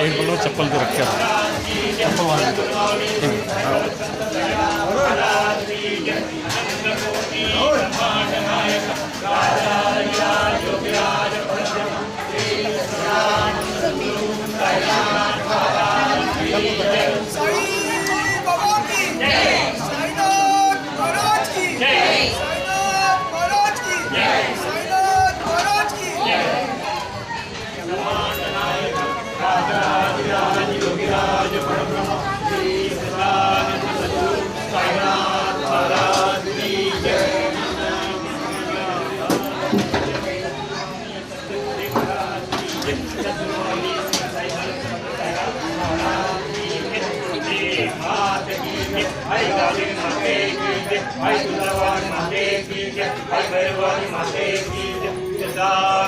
एक बोलो चप्पल को रख के चप्पल भाई सुंदरवानी माते की जय, भाई भैरवानी माते की जय, जय